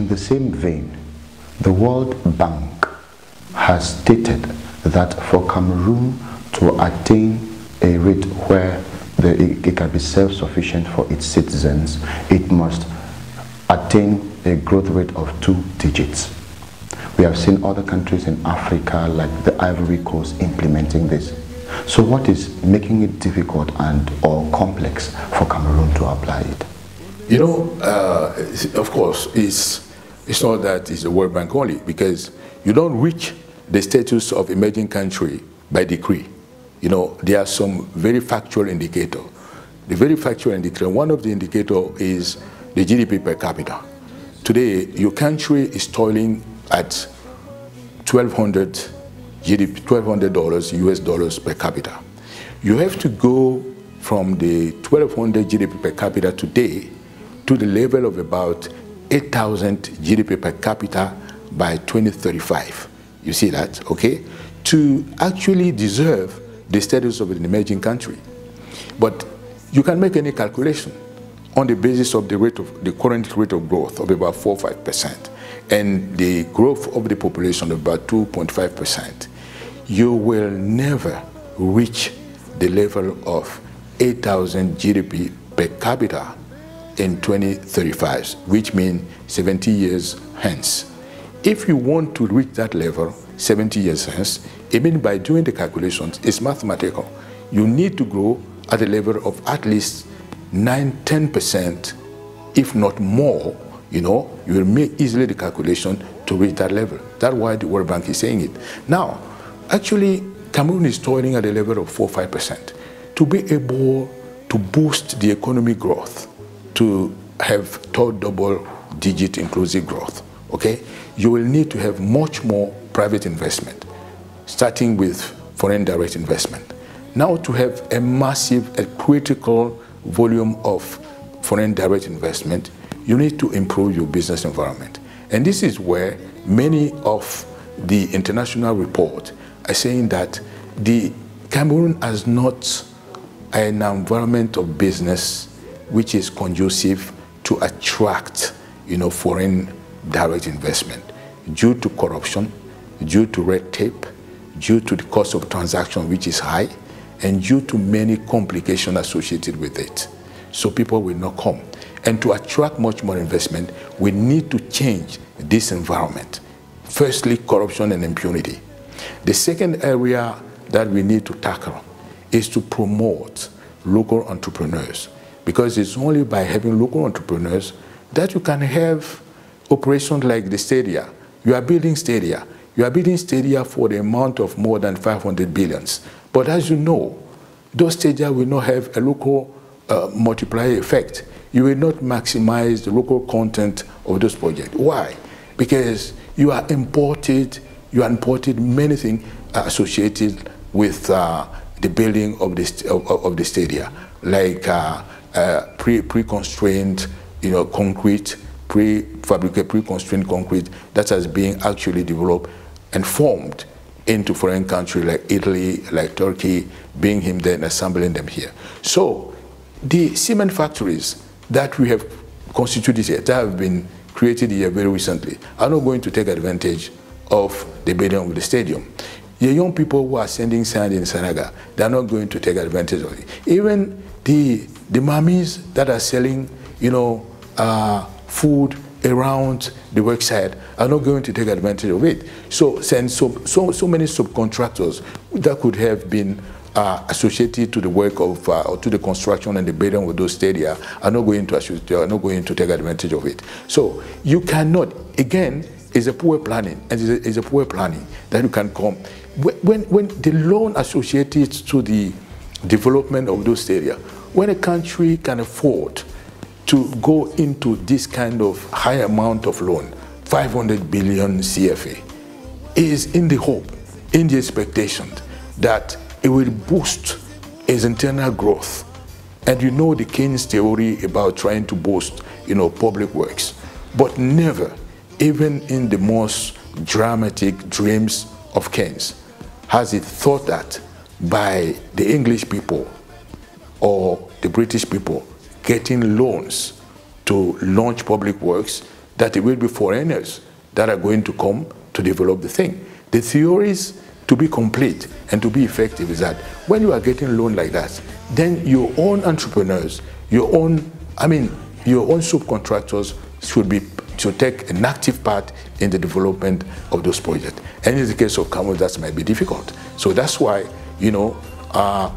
In the same vein, the World Bank has stated that for Cameroon to attain a rate where it can be self-sufficient for its citizens, it must attain a growth rate of 2 digits. We have seen other countries in Africa like the Ivory Coast implementing this. So what is making it difficult or complex for Cameroon to apply it? You know, of course, it's not that it's the World Bank only, because you don't reach the status of emerging country by decree. You know, there are some very factual indicators. The very factual indicator, one of the indicators is the GDP per capita. Today, your country is toiling at $1,200 US dollars per capita. You have to go from the 1,200 GDP per capita today to the level of about 8,000 GDP per capita by 2035. You see that, okay? To actually deserve the status of an emerging country. But you can make any calculation on the basis of the current rate of growth of about 4 or 5% and the growth of the population of about 2.5%. You will never reach the level of 8,000 GDP per capita in 2035, which means 70 years hence. If you want to reach that level 70 years hence, even by doing the calculations, it's mathematical. You need to grow at a level of at least 9–10%, if not more. You know, you will make easily the calculation to reach that level. That's why the World Bank is saying it. Now, actually, Cameroon is toiling at a level of 4 or 5%. To be able to boost the economic growth, to have third double-digit inclusive growth, okay, you will need to have much more private investment, starting with foreign direct investment. Now, to have a massive, a critical volume of foreign direct investment, you need to improve your business environment. And this is where many of the international reports are saying that the Cameroon has not an environment of business which is conducive to attract, you know, foreign direct investment due to corruption, due to red tape, due to the cost of transaction which is high, and due to many complications associated with it. So people will not come. And to attract much more investment, we need to change this environment. Firstly, corruption and impunity. The second area that we need to tackle is to promote local entrepreneurs, because it's only by having local entrepreneurs that you can have operations like the stadia. You are building stadia. You are building stadia for the amount of more than 500 billions. But as you know, those stadia will not have a local multiplier effect. You will not maximize the local content of those projects. Why? Because you are imported many things associated with the building of the stadia, like pre-constrained, you know, concrete, pre-fabricated, pre-constrained concrete that has been actually developed and formed into foreign countries like Italy, like Turkey, being him then assembling them here. So the cement factories that we have constituted here, that have been created here very recently, are not going to take advantage of the building of the stadium. The young people who are sending sand in Senegal, they are not going to take advantage of it. Even the mummies that are selling, you know, food around the worksite are not going to take advantage of it. So many subcontractors that could have been associated to the work of or to the construction and the building of those stadia are not going to take advantage of it. So you cannot, again, it's a poor planning, and it's a poor planning that you can come when the loan associated to the development of those stadia, when a country can afford to go into this kind of high amount of loan, 500 billion CFA, is in the hope, in the expectation that it will boost its internal growth. And you know the Keynes theory about trying to boost, you know, public works. But never, even in the most dramatic dreams of Keynes, has it thought that by the English people or the British people getting loans to launch public works, that it will be foreigners that are going to come to develop the thing. The theories to be complete and to be effective is that when you are getting loan like that, then your own entrepreneurs, your own subcontractors should take an active part in the development of those projects. And in the case of Cameroon, that might be difficult. So that's why, you know,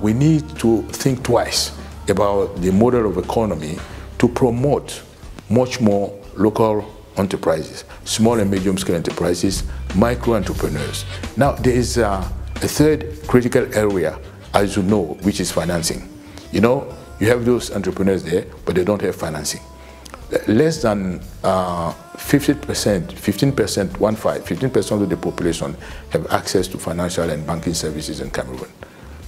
we need to think twice about the model of economy to promote much more local enterprises, small and medium-scale enterprises, micro-entrepreneurs. Now, there is a third critical area, as you know, which is financing. You know, you have those entrepreneurs there, but they don't have financing. Less than 15% of the population have access to financial and banking services in Cameroon.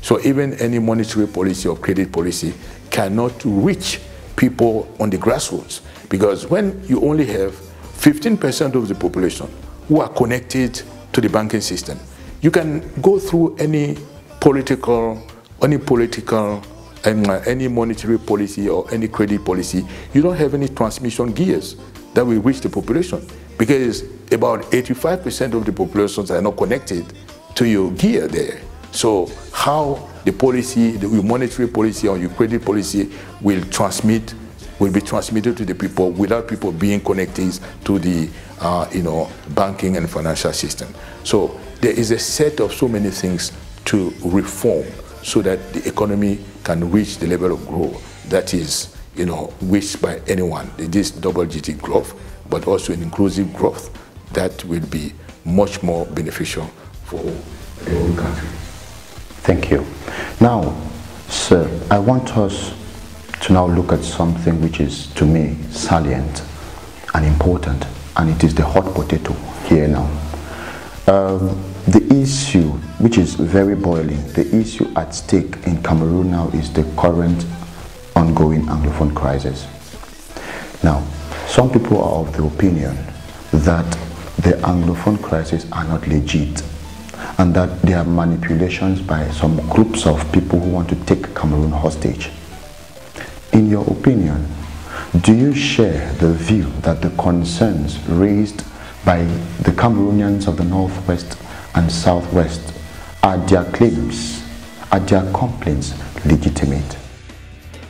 So even any monetary policy or credit policy cannot reach people on the grassroots, because when you only have 15% of the population who are connected to the banking system, you can go through any political and any monetary policy or any credit policy. You don't have any transmission gears that will reach the population, because about 85% of the populations are not connected to your gear there. So how the policy, the monetary policy or your credit policy will be transmitted to the people without people being connected to the banking and financial system. So there is a set of so many things to reform so that the economy can reach the level of growth that is, you know, reached by anyone. This double-digit growth, but also an inclusive growth that will be much more beneficial for the whole country. Thank you. Now, sir, I want us to now look at something which is, to me, salient and important, and it is the hot potato here now. The issue, which is very boiling, the issue at stake in Cameroon now is the current ongoing Anglophone crisis. Now, some people are of the opinion that the Anglophone crisis are not legit, and that there are manipulations by some groups of people who want to take Cameroon hostage. In your opinion, do you share the view that the concerns raised by the Cameroonians of the Northwest and Southwest, are their claims, are their complaints legitimate?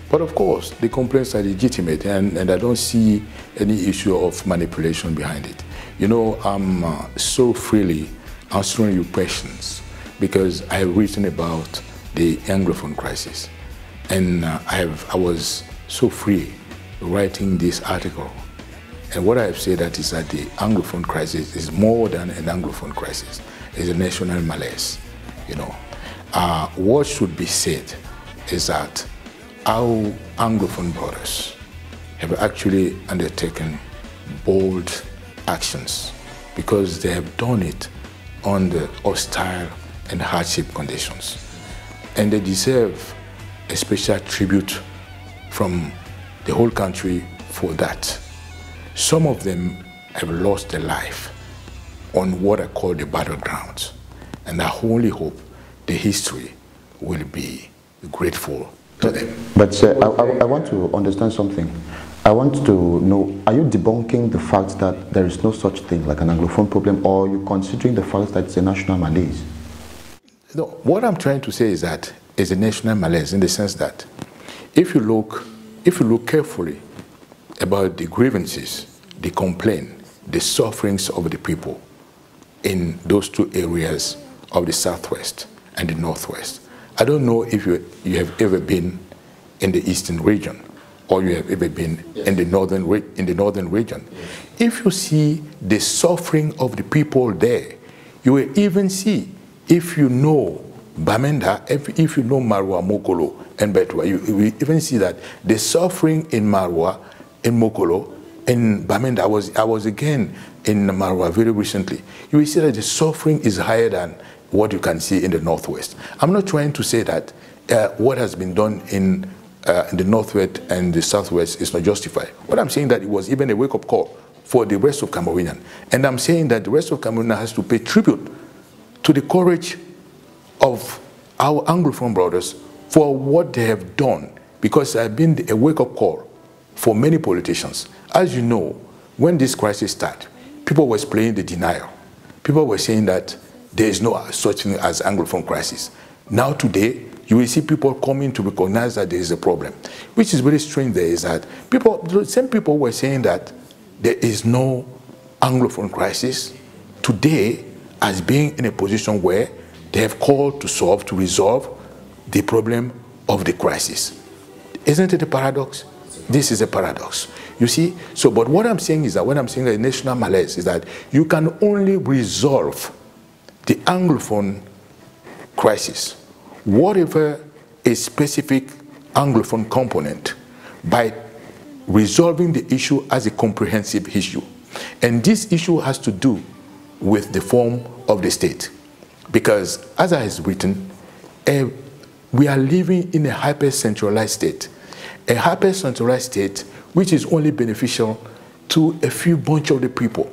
But of course, the complaints are legitimate, and I don't see any issue of manipulation behind it. You know, I'm so freely answering your questions because I have written about the Anglophone crisis, and I was so free writing this article. And what I have said that is that the Anglophone crisis is more than an Anglophone crisis. It's a national malaise, you know. What should be said is that our Anglophone brothers have actually undertaken bold actions because they have done it under hostile and hardship conditions. And they deserve a special tribute from the whole country for that. Some of them have lost their life on what I call the battlegrounds. And I only hope the history will be grateful to them. But sir, I want to understand something. I want to know, are you debunking the fact that there is no such thing like an Anglophone problem, or are you considering the fact that it's a national malaise? No, what I'm trying to say is that it's a national malaise in the sense that if you look carefully about the grievances, the complaint, the sufferings of the people in those two areas of the Southwest and the Northwest. I don't know if you have ever been in the Eastern region or you have ever been in the northern region. If you see the suffering of the people there, you will even see, if you know Bamenda, if you know Marwa, Mokolo, and Betwa, you will even see that the suffering in Marwa, in Mokolo, in Bamenda, I was again in Marwa very recently. You will see that the suffering is higher than what you can see in the Northwest. I'm not trying to say that what has been done in the Northwest and the Southwest is not justified. But I'm saying that it was even a wake-up call for the rest of Cameroonian. And I'm saying that the rest of Cameroon has to pay tribute to the courage of our Anglophone brothers for what they have done, because it has been a wake-up call for many politicians. As you know, when this crisis started, people were playing the denial. People were saying that there is no such thing as Anglophone crisis. Now today, you will see people coming to recognize that there is a problem. Which is very strange there is that the same people were saying that there is no Anglophone crisis today as being in a position where they have called to resolve the problem of the crisis. Isn't it a paradox? This is a paradox. You see, so but what I'm saying is that when I'm saying a national malaise is that you can only resolve the Anglophone crisis, whatever a specific Anglophone component, by resolving the issue as a comprehensive issue. And this issue has to do with the form of the state. Because as I have written, we are living in a hyper-centralized state. A hyper-centralized state which is only beneficial to a few bunch of the people.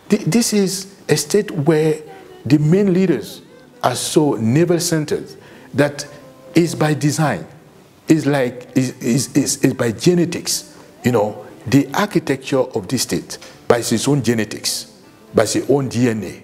This is a state where the main leaders are so navel-centered that is by design, is by genetics. You know, the architecture of this state, by its own genetics, by its own DNA,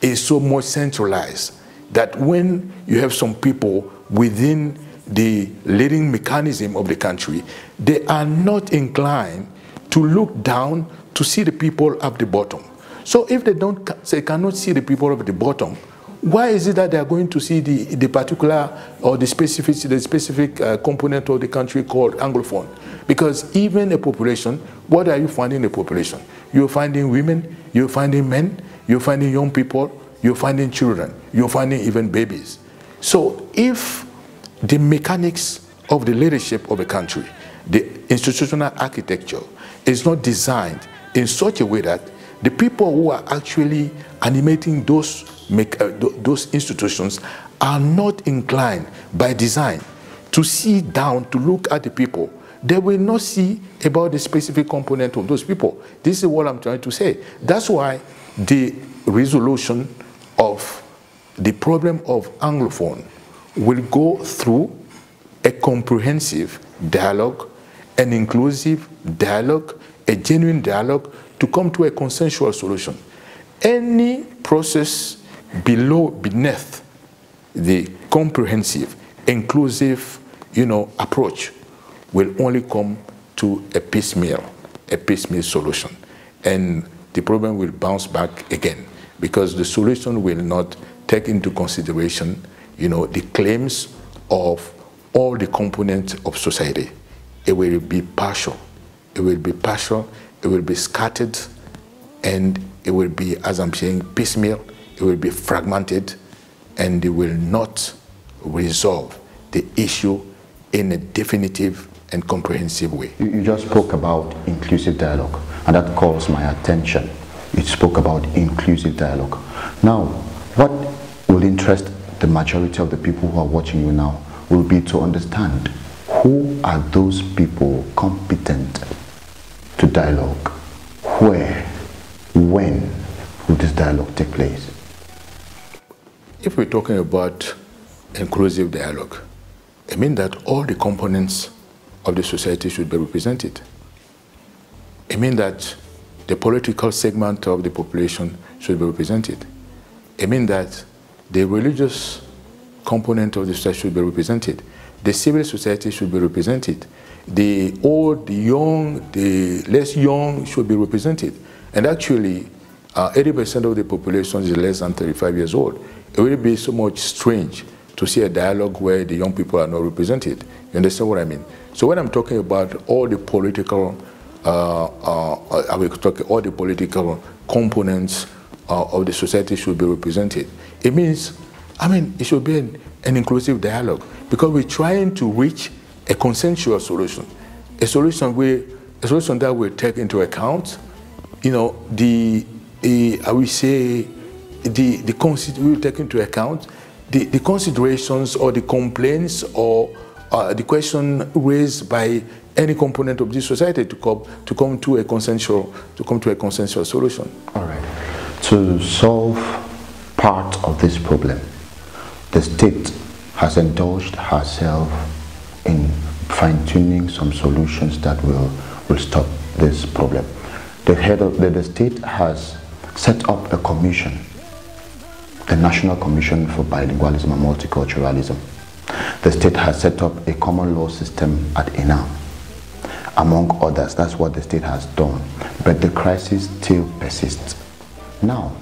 is so much centralized that when you have some people within the leading mechanism of the country, they are not inclined to look down to see the people at the bottom. So if they cannot see the people at the bottom, why is it that they are going to see the particular or the specific component of the country called Anglophone? Because even a population, what are you finding in a population? You're finding women, you're finding men, you're finding young people, you're finding children, you're finding even babies. So if the mechanics of the leadership of a country, the institutional architecture is not designed in such a way that the people who are actually animating those institutions are not inclined by design to see down, to look at the people, they will not see about the specific component of those people. This is what I'm trying to say. That's why the resolution of the problem of Anglophone will go through a comprehensive dialogue, an inclusive dialogue, a genuine dialogue to come to a consensual solution. Any process beneath the comprehensive, inclusive, approach will only come to a piecemeal solution. And the problem will bounce back again because the solution will not take into consideration the claims of all the components of society. It will be partial. It will be partial. It will be scattered. And it will be, as I'm saying, piecemeal. It will be fragmented. And it will not resolve the issue in a definitive and comprehensive way. You just spoke about inclusive dialogue, and that calls my attention. You spoke about inclusive dialogue. Now, what will interest the majority of the people who are watching you now will be to understand who are those people competent to dialogue, where, when will this dialogue take place? If we're talking about inclusive dialogue, I mean that all the components of the society should be represented. I mean that the political segment of the population should be represented. I mean that the religious component of the society should be represented. The civil society should be represented. The old, the young, the less young should be represented. And actually, 80% of the population is less than 35 years old. It will be so much strange to see a dialogue where the young people are not represented. You understand what I mean? So when I'm talking about all the political, all the political components of the society should be represented, it means, it should be an inclusive dialogue because we're trying to reach a consensual solution, a solution that will take into account, we'll take into account the considerations or the complaints or the question raised by any component of this society to come to a consensual solution. All right. To solve part of this problem, the state has indulged herself in fine-tuning some solutions that will stop this problem. the state has set up a commission, the National Commission for Bilingualism and Multiculturalism. The state has set up a common law system at Enam, among others. That's what the state has done. But the crisis still persists. Now,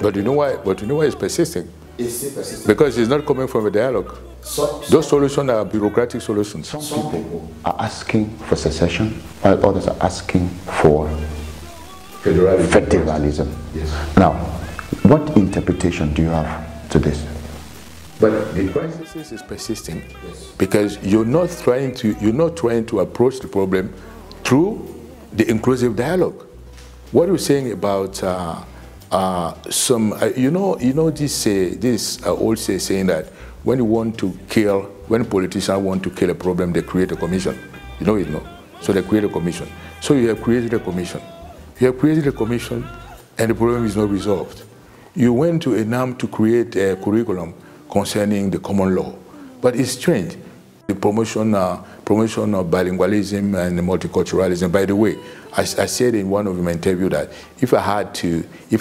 but you know why? But you know why it's persisting? It's still persisting. Because it's not coming from a dialogue. Those solutions are bureaucratic solutions. Some people are asking for secession, while others are asking for federalism. Yes. Now, what interpretation do you have to this? But the crisis is persisting, yes, because you're not trying to approach the problem through the inclusive dialogue. What you're saying about this old saying that when politicians want to kill a problem, they create a commission. You know it, no? So they create a commission. So you have created a commission. You have created a commission, and the problem is not resolved. You went to Enam to create a curriculum concerning the common law, but it's strange. The promotion of bilingualism and multiculturalism. By the way, I said in one of my interviews that if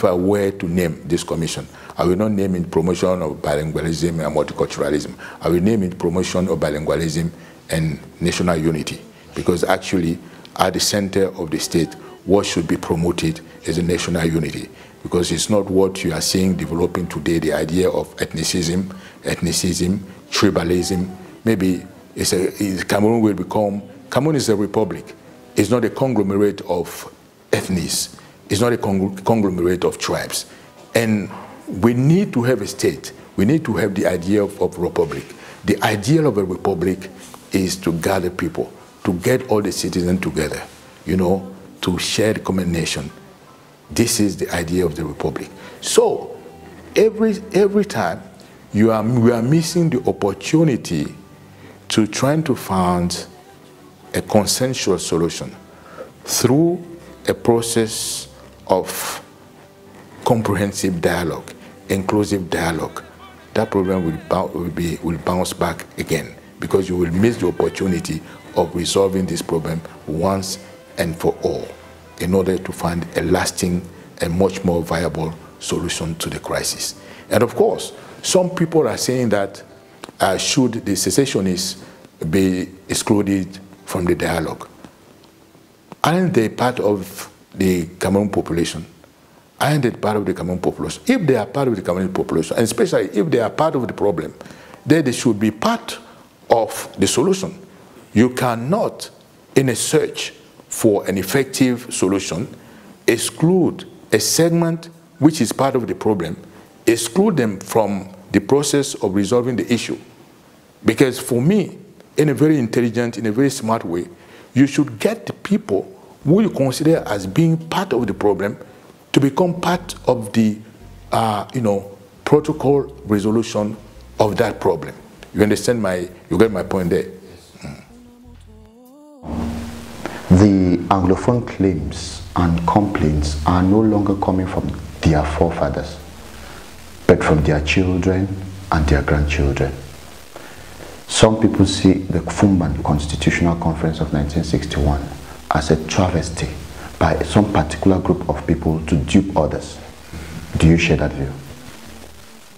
I were to name this commission, I will not name it promotion of bilingualism and multiculturalism. I will name it promotion of bilingualism and national unity, because actually at the center of the state, what should be promoted is the national unity, because it's not what you are seeing developing today, the idea of ethnicism, tribalism. Maybe Cameroon is a republic. It's not a conglomerate of ethnies. It's not a conglomerate of tribes. And we need to have a state. We need to have the idea of republic. The ideal of a republic is to gather people, to get all the citizens together, to share the common nation. This is the idea of the republic. So every time we are missing the opportunity to trying to find a consensual solution through a process of comprehensive dialogue, inclusive dialogue. That problem will bounce back again, because you will miss the opportunity of resolving this problem once and for all, in order to find a lasting and much more viable solution to the crisis. And of course, some people are saying that should the secessionists be excluded from the dialogue? Aren't they part of the Cameroon population? Aren't they part of the Cameroon population? If they are part of the Cameroon population, and especially if they are part of the problem, then they should be part of the solution. You cannot, in a search for an effective solution, exclude a segment which is part of the problem, exclude them from the process of resolving the issue. Because for me, in a very intelligent, in a very smart way, you should get the people who you consider as being part of the problem to become part of the, protocol resolution of that problem. You understand you get my point there? The Anglophone claims and complaints are no longer coming from their forefathers, but from their children and their grandchildren. Some people see the Fumban Constitutional Conference of 1961 as a travesty by some particular group of people to dupe others. Do you share that view?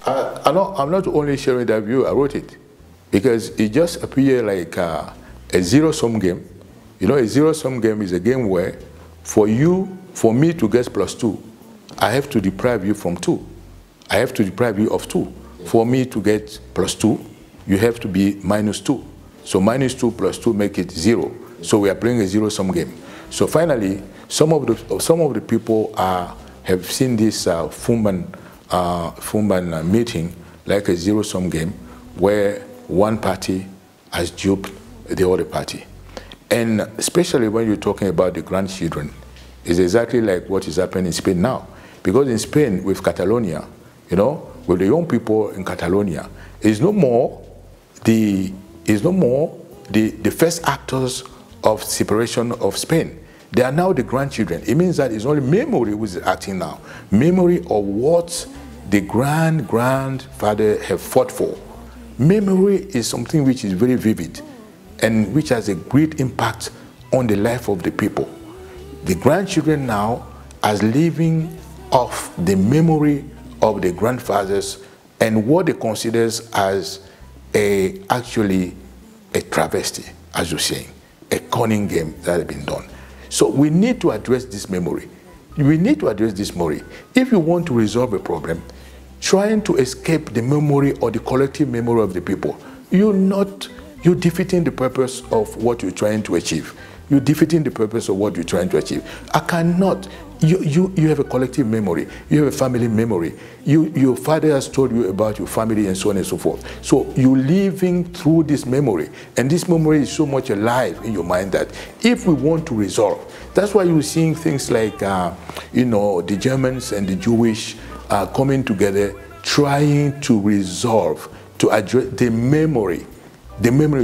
I'm not only sharing that view, I wrote it, because it just appeared like a zero-sum game. A zero-sum game is a game where for me to get +2, I have to deprive you from 2. I have to deprive you of 2. For me to get +2, you have to be -2. So -2 + 2 make it 0. So we are playing a zero-sum game. So finally, some of the people have seen this Fumban meeting like a zero-sum game, where one party has duped the other party. And especially when you're talking about the grandchildren, it's exactly like what is happening in Spain now. Because in Spain, with Catalonia, with the young people in Catalonia, is no more the first actors of separation of Spain. They are now the grandchildren. It means that it's only memory which is acting now. Memory of what the grandfather have fought for. Memory is something which is very vivid and which has a great impact on the life of the people. The grandchildren now are living off the memory of the grandfathers and what they consider as actually a travesty, as you're saying, a cunning game that has been done. So we need to address this memory. We need to address this memory. If you want to resolve a problem, trying to escape the memory or the collective memory of the people, you're defeating the purpose of what you're trying to achieve. You're defeating the purpose of what you're trying to achieve. I cannot. You have a collective memory. You have a family memory. Your father has told you about your family and so on and so forth. So you're living through this memory. And this memory is so much alive in your mind that if we want to resolve, that's why you're seeing things like, the Germans and the Jewish coming together, trying to resolve, to address the memory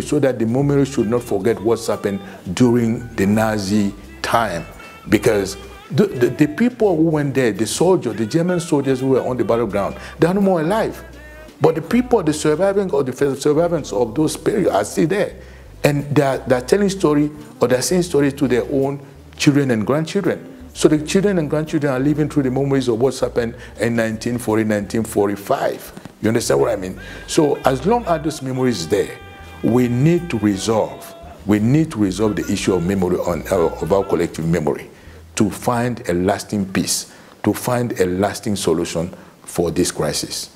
so that the memory should not forget what's happened during the Nazi time. Because the people who went there, the soldiers, the German soldiers who were on the battleground, they are no more alive. But the people, the survivors of those periods are still there. And they're telling story, or they're saying stories to their own children and grandchildren. So the children and grandchildren are living through the memories of what's happened in 1940, 1945. You understand what I mean? So as long as those memories are there, we need to resolve. We need to resolve the issue of memory, of our collective memory, to find a lasting peace, to find a lasting solution for this crisis.